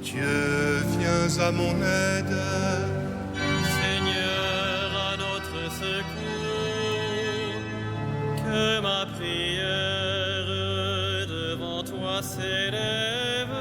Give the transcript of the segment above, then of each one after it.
Dieu, viens à mon aide. Seigneur, à notre secours, que ma prière devant toi s'élève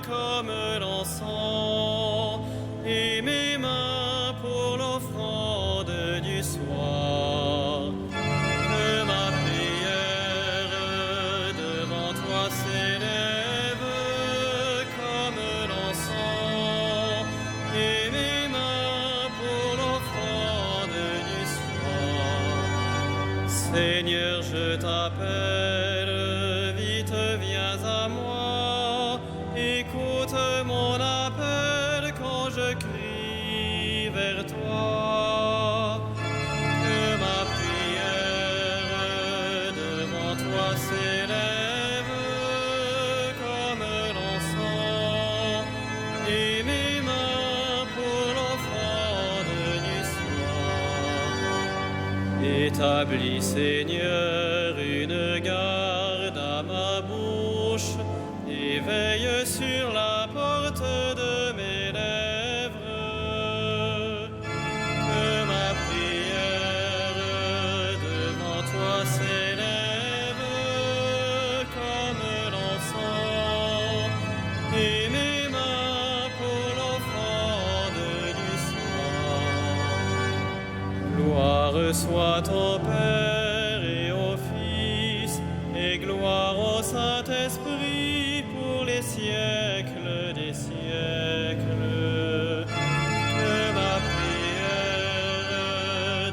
comme l'encens et mes mains pour l'offrande du soir. Que ma prière devant toi s'élève comme l'encens et mes mains pour l'offrande du soir. Seigneur, je t'appelle, vite viens à moi, écoute mon appel quand je crie vers toi. Que ma prière devant toi s'élève comme l'encens et mes mains pour l'offrande du soir. Établis, Seigneur, une garde à ma bouche et veille sur la porte de mes lèvres. Que ma prière devant toi s'élève comme l'encens et mes mains pour l'offrande du soir. Gloire soit au Père et au Fils et gloire au Saint-Esprit pour les siècles des siècles. Que ma prière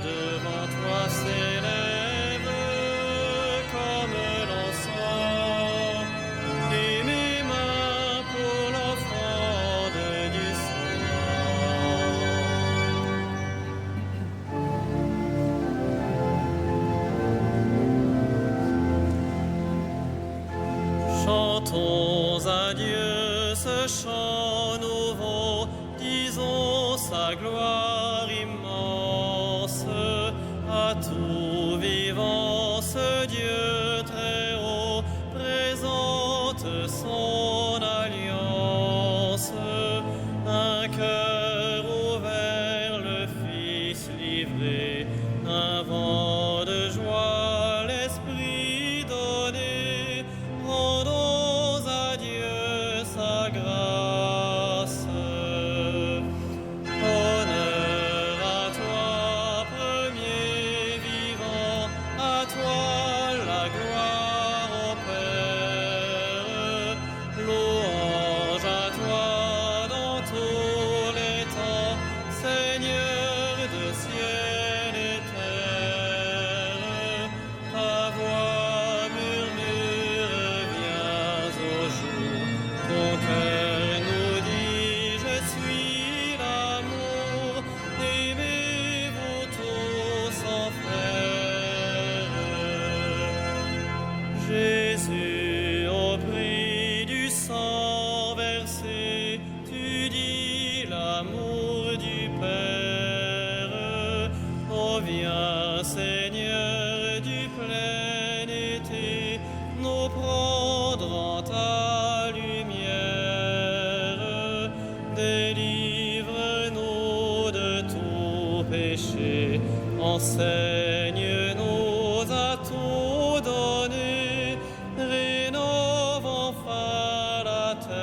devant toi s'élève comme l'encens et mes mains pour l'offrande du soir. Chantons à Dieu ce chant nouveau, disons sa gloire immense. À tout vivant, ce Dieu très haut présente son alliance. Un cœur ouvert, le Fils livré, un vent de joie, l'Esprit donné. Rendons à Dieu sa grâce. Honneur à toi, premier vivant, à toi la gloire au Père. Louange à toi dans tous les temps, Seigneur de ciel et terre. Ta voix murmure, viens au jour. Ton cœur nous dit, je suis l'amour. Aimez-vous tous en frères. Jésus, au prix du sang versé, tu dis l'amour du Père. Oh, viens, Seigneur, du plein été, nous prendre en ta lumière. Délivre-nous de tout péché, enseigne-nous à tout donner, rénove enfin la terre.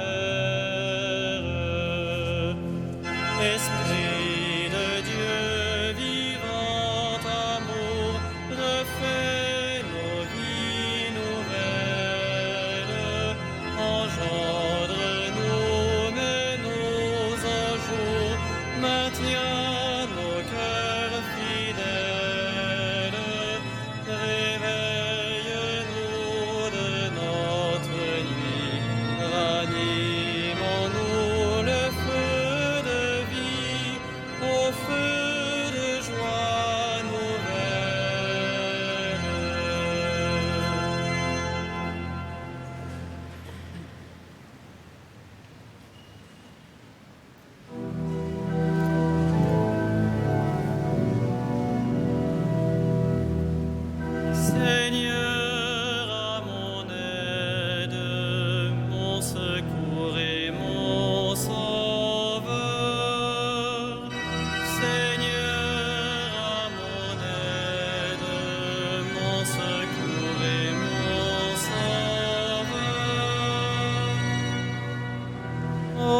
Esprit de Dieu, vivant amour, refais nos vies nouvelles. Engendre-nous, mets-nous en jour, maintiens nos cœurs fidèles.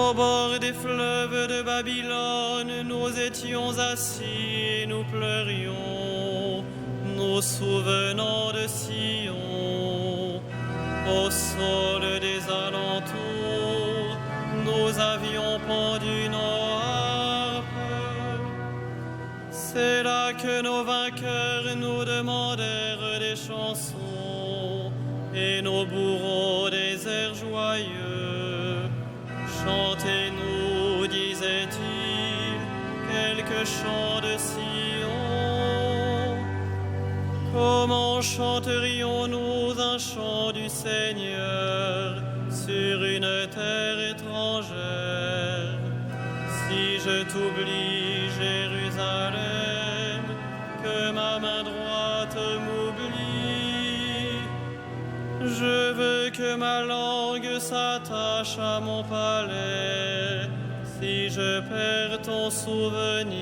Au bord des fleuves de Babylone, nous étions assis et nous pleurions, nous souvenant de Sion. Au sol des alentours, nous avions pendu nos harpes. C'est là que nos vainqueurs nous demandèrent des chansons et nos bourreaux des airs joyeux. Chantez-nous, disait-il, quelques chants de Sion. Comment chanterions-nous un chant du Seigneur sur une terre étrangère? Si je t'oublie, Jérusalem, que ma main droite m'oublie. Je veux que ma langue s'attache à mon palais, si je perds ton souvenir,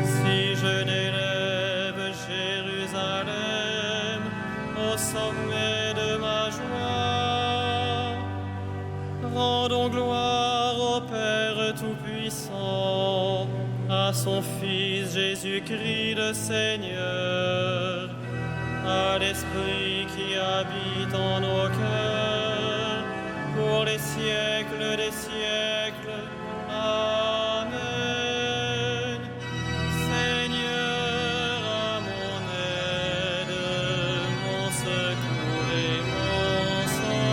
si je n'élève Jérusalem au sommet de ma joie. Rendons gloire au Père Tout-Puissant, à son Fils Jésus-Christ le Seigneur, à l'Esprit qui habite en nos cœurs, pour les siècles des siècles. Amen. Seigneur, à mon aide, mon secours et mon sauveur.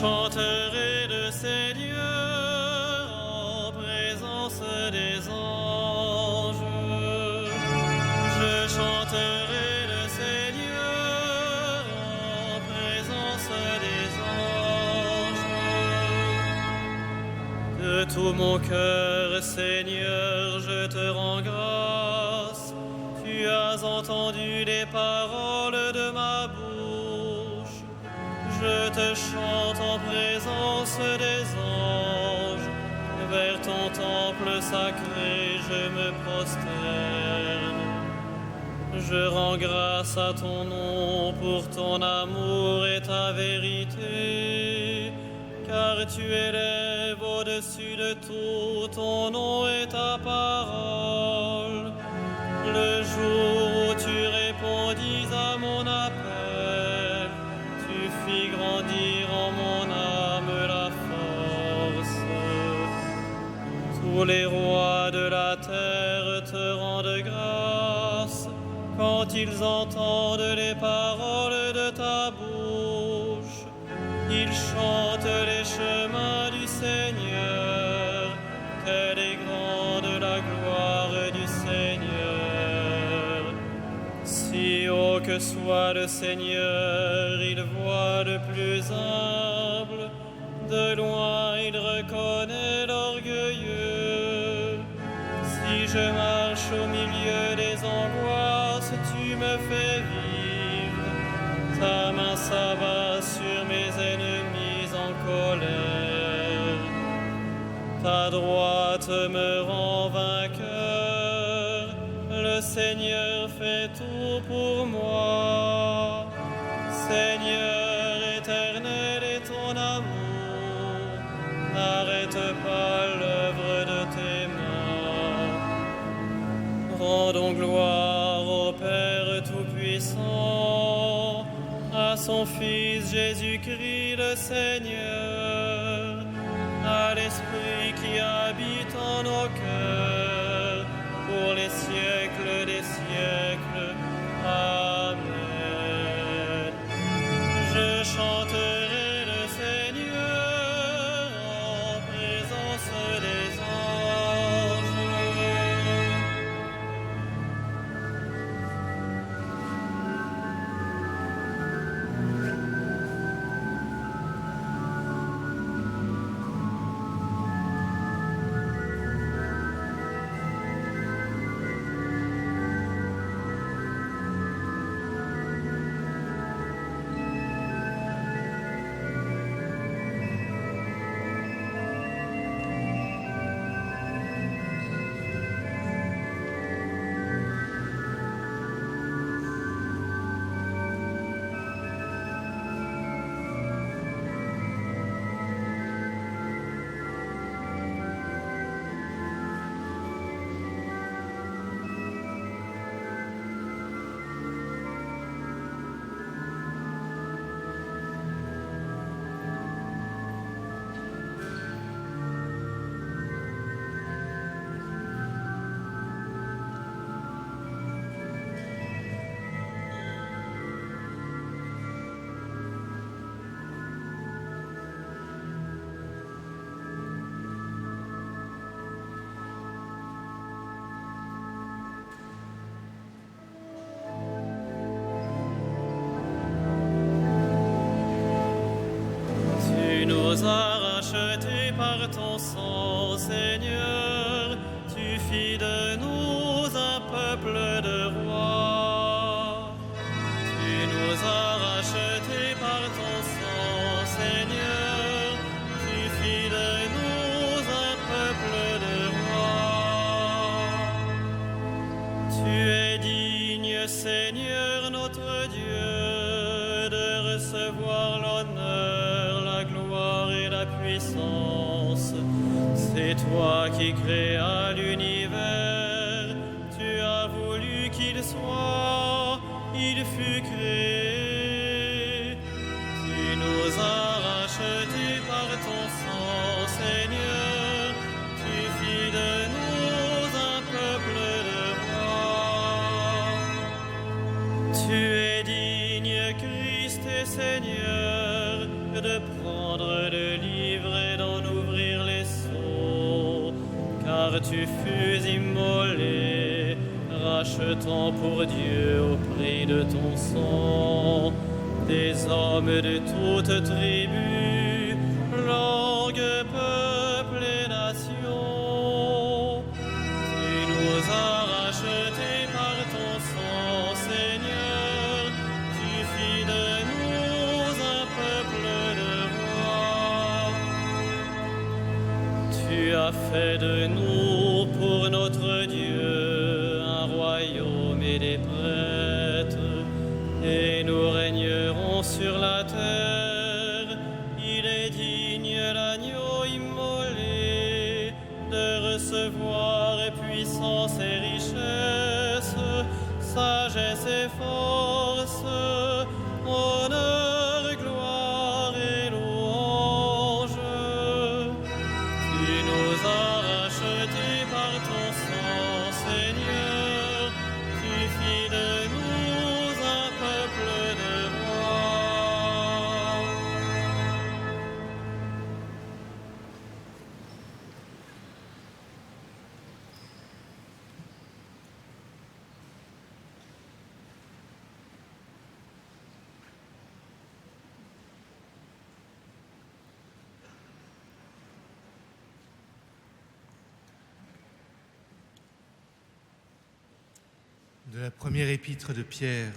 chanterai le Seigneur en présence des anges. Je chanterai le Seigneur en présence des anges. De tout mon cœur, Seigneur, je te rends grâce. Tu as entendu les paroles de ma bouche. Je te chante en présence des anges. Vers ton temple sacré, je me prosterne. Je rends grâce à ton nom pour ton amour et ta vérité, car tu élèves au-dessus de tout ton nom et ta parole. Le jour où tu répondis à mon appel, tu fis grandir en mon âme la force. Tous les rois de la terre te rendent grâce quand ils entendent les paroles de ta bouche. Ils chantent les chemins du Seigneur, qu'elle est grande la gloire du Seigneur. Si haut que soit le Seigneur, il voit le plus humble. De loin, il reconnaît l'orgueilleux. Si je marche au milieu des angoisses, tu me fais vivre. Ta main Ta droite me rend vainqueur, le Seigneur fait tout pour moi. Seigneur éternel est ton amour, n'arrête pas l'œuvre de tes mains. Rendons gloire au Père Tout-Puissant, à son Fils Jésus-Christ le Seigneur, à l'Esprit qui habite en nos cœurs, pour les siècles des siècles. Amen. Je chanterai le Seigneur en présence des anges. Tu nous as rachetés par ton sang, Seigneur. Tu fis de nous un peuple de rois. Tu nous as rachetés par ton sang, Seigneur. Tu fis de nous un peuple de rois. Tu es digne, Seigneur notre Dieu, de recevoir l'honneur, la gloire et la puissance. C'est toi qui créas l'univers, tu as voulu qu'il soit, il fut créé. Tu nous as rachetés par ton sang, Seigneur, tu fis de nous un peuple de rois. Tu es digne, Christ et Seigneur, de prendre le livre et d'en ouvrir les sceaux, car tu fus immolé, rachetant pour Dieu au prix de ton sang des hommes de toutes tribus, langues, peuples et nations. Tu nous as rachetés par ton sang, Seigneur, tu fis de nous un peuple de rois. Tu as fait de nous pour notre Dieu un royaume et des prêtres, et nous régnerons sur la terre. Il est digne, l'agneau immolé, de recevoir puissance et richesse, sagesse et force, honneur, gloire et louange. Tu nous as rachetés par ton sang, Seigneur, tu fis de nous un peuple de rois. De la première épître de Pierre.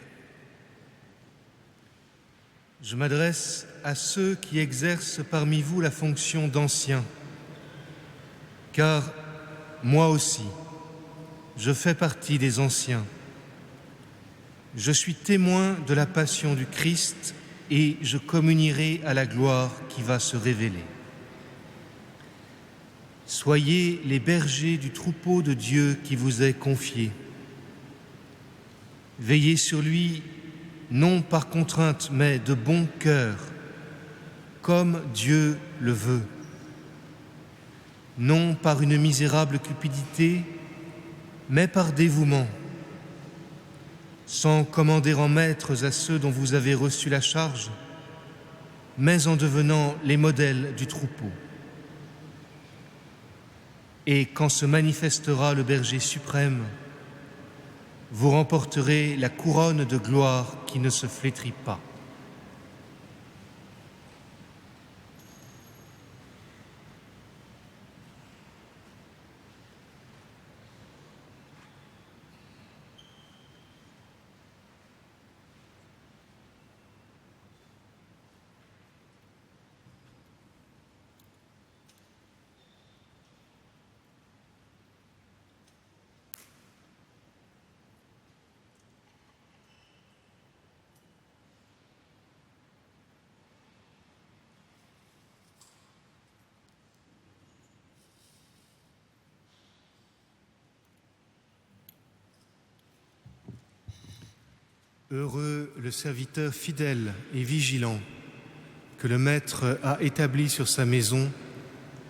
Je m'adresse à ceux qui exercent parmi vous la fonction d'anciens. car moi aussi, je fais partie des anciens. Je suis témoin de la passion du Christ et je communierai à la gloire qui va se révéler. Soyez les bergers du troupeau de Dieu qui vous est confié. Veillez sur lui, non par contrainte, mais de bon cœur, comme Dieu le veut. Non par une misérable cupidité, mais par dévouement, sans commander en maîtres à ceux dont vous avez reçu la charge, mais en devenant les modèles du troupeau. Et quand se manifestera le berger suprême, vous remporterez la couronne de gloire qui ne se flétrit pas. Heureux le serviteur fidèle et vigilant que le Maître a établi sur sa maison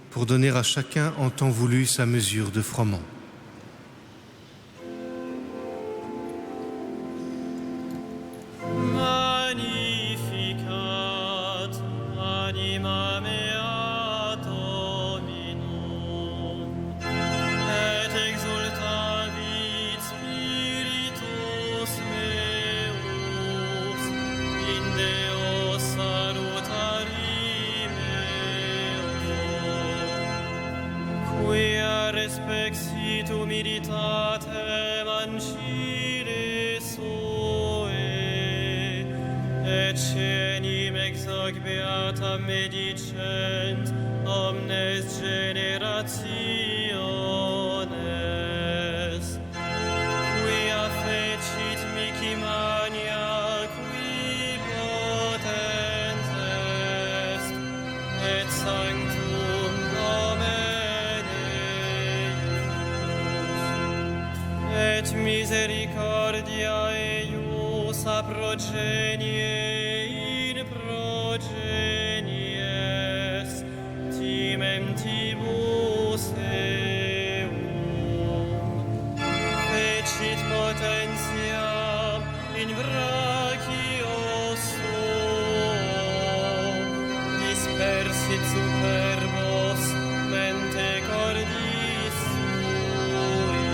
pour donner à chacun en temps voulu sa mesure de froment. Magnificat anima mea Dominum, et exultavit spiritus meus in Deo salutari meo, quia respexit humilitatem ancire suae, et cenim exac beata medicent omnes generationes, quia fecit mihi mania qui potens est, et sanctum nomen eius, et misericordia eius a progenie in progenies, timentibus eum, fecit potentiam in brachio suo, dispersit superbos mente cordis sui,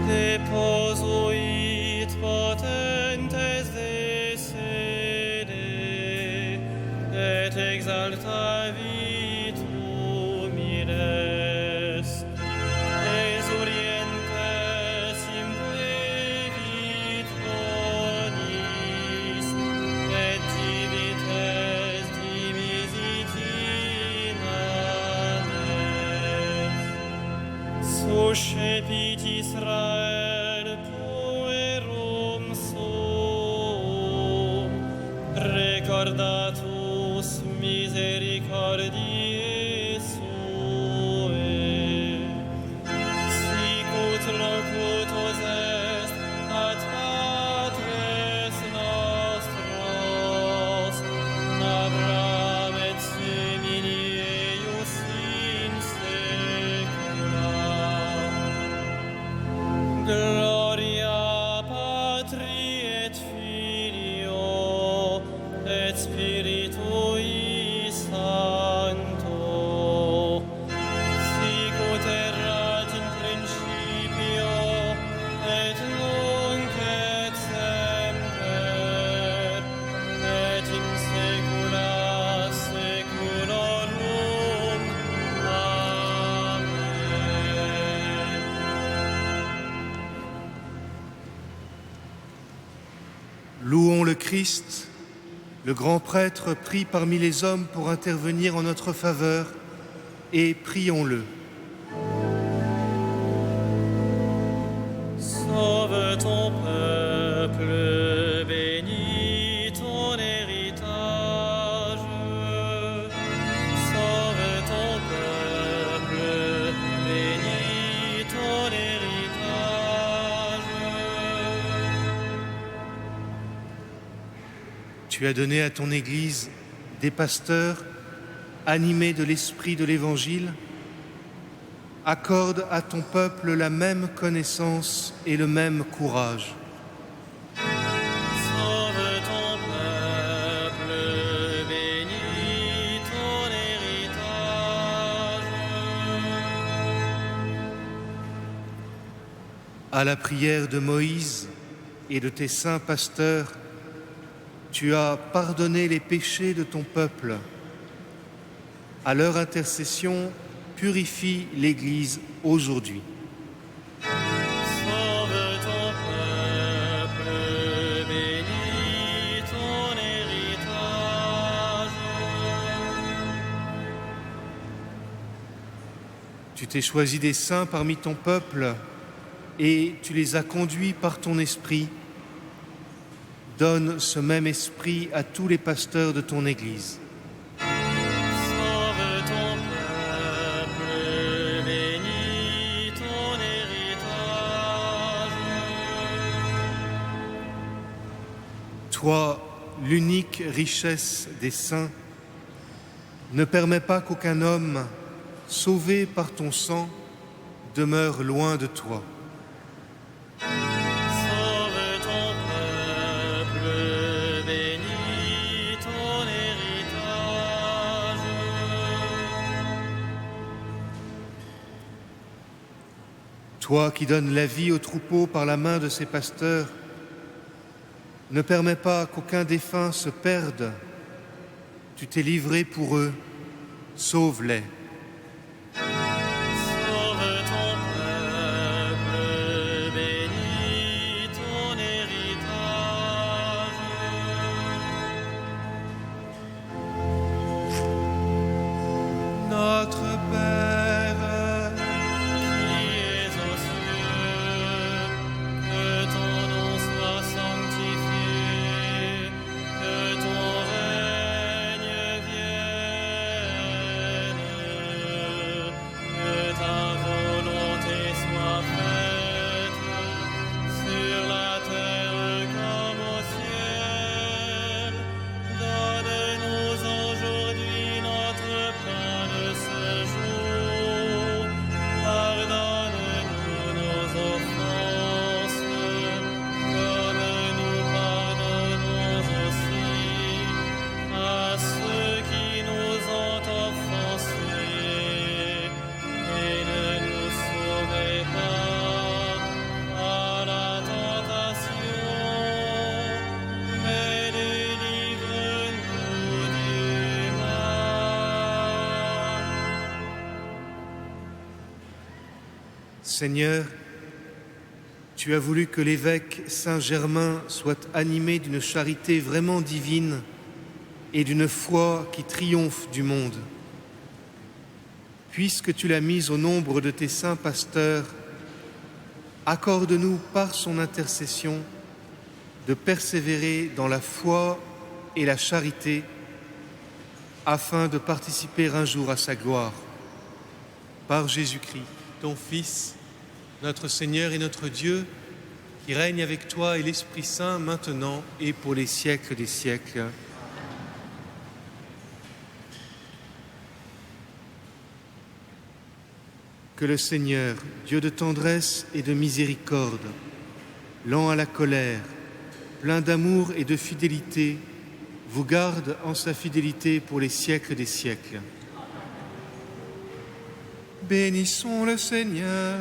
deposuit potentes de sede, et exaltavit humiles, exurientes implevit bonis, et divites dimisit in ames. Suscepit Israel puerum suum, recordatus misericordiae suae, sicut locutus est ad patres nostros, Abraham et semini eius in saecula. Gloria Patri et Filio et Spiritui Sancto, sicut erat in principio et nunc et semper et in saecula saeculorum. Amen. Louons le Christ, le grand prêtre pris parmi les hommes pour intervenir en notre faveur, et prions-le. Sauve ton peuple, bénis ton héritage. Sauve ton peuple, bénis ton héritage. Tu as donné à ton Église des pasteurs animés de l'esprit de l'Évangile. Accorde à ton peuple la même connaissance et le même courage. Sauve ton peuple, bénis ton héritage. À la prière de Moïse et de tes saints pasteurs, tu as pardonné les péchés de ton peuple. À leur intercession, purifie l'Église aujourd'hui. Sauve ton peuple, bénis ton héritage. Tu t'es choisi des saints parmi ton peuple et tu les as conduits par ton esprit. Donne ce même esprit à tous les pasteurs de ton Église. Sauve ton peuple, bénis ton héritage. Toi, l'unique richesse des saints, ne permets pas qu'aucun homme, sauvé par ton sang, demeure loin de toi. Sauve ton peuple, bénis ton héritage. Toi qui donnes la vie aux troupeaux par la main de ses pasteurs, ne permets pas qu'aucun défunt se perde. Tu t'es livré pour eux, sauve-les. Sauve ton peuple, bénis ton héritage. Notre Père, Qui es aux cieux, que ton nom soit sanctifié, que ton règne vienne, que ta volonté soit faite sur la terre comme au ciel. Donne-nous aujourd'hui notre pain de ce jour. Pardonne-nous nos offenses, comme nous pardonnons aussi à ceux qui nous ont offensés. Et ne nous soumets pas à la tentation, mais délivre-nous du mal. Seigneur, tu as voulu que l'évêque Saint-Germain soit animé d'une charité vraiment divine et d'une foi qui triomphe du monde. Puisque tu l'as mis au nombre de tes saints pasteurs, accorde-nous par son intercession de persévérer dans la foi et la charité afin de participer un jour à sa gloire. Par Jésus-Christ, ton Fils, notre Seigneur et notre Dieu, qui règne avec toi et l'Esprit Saint maintenant et pour les siècles des siècles. Que le Seigneur, Dieu de tendresse et de miséricorde, lent à la colère, plein d'amour et de fidélité, vous garde en sa fidélité pour les siècles des siècles. Bénissons le Seigneur.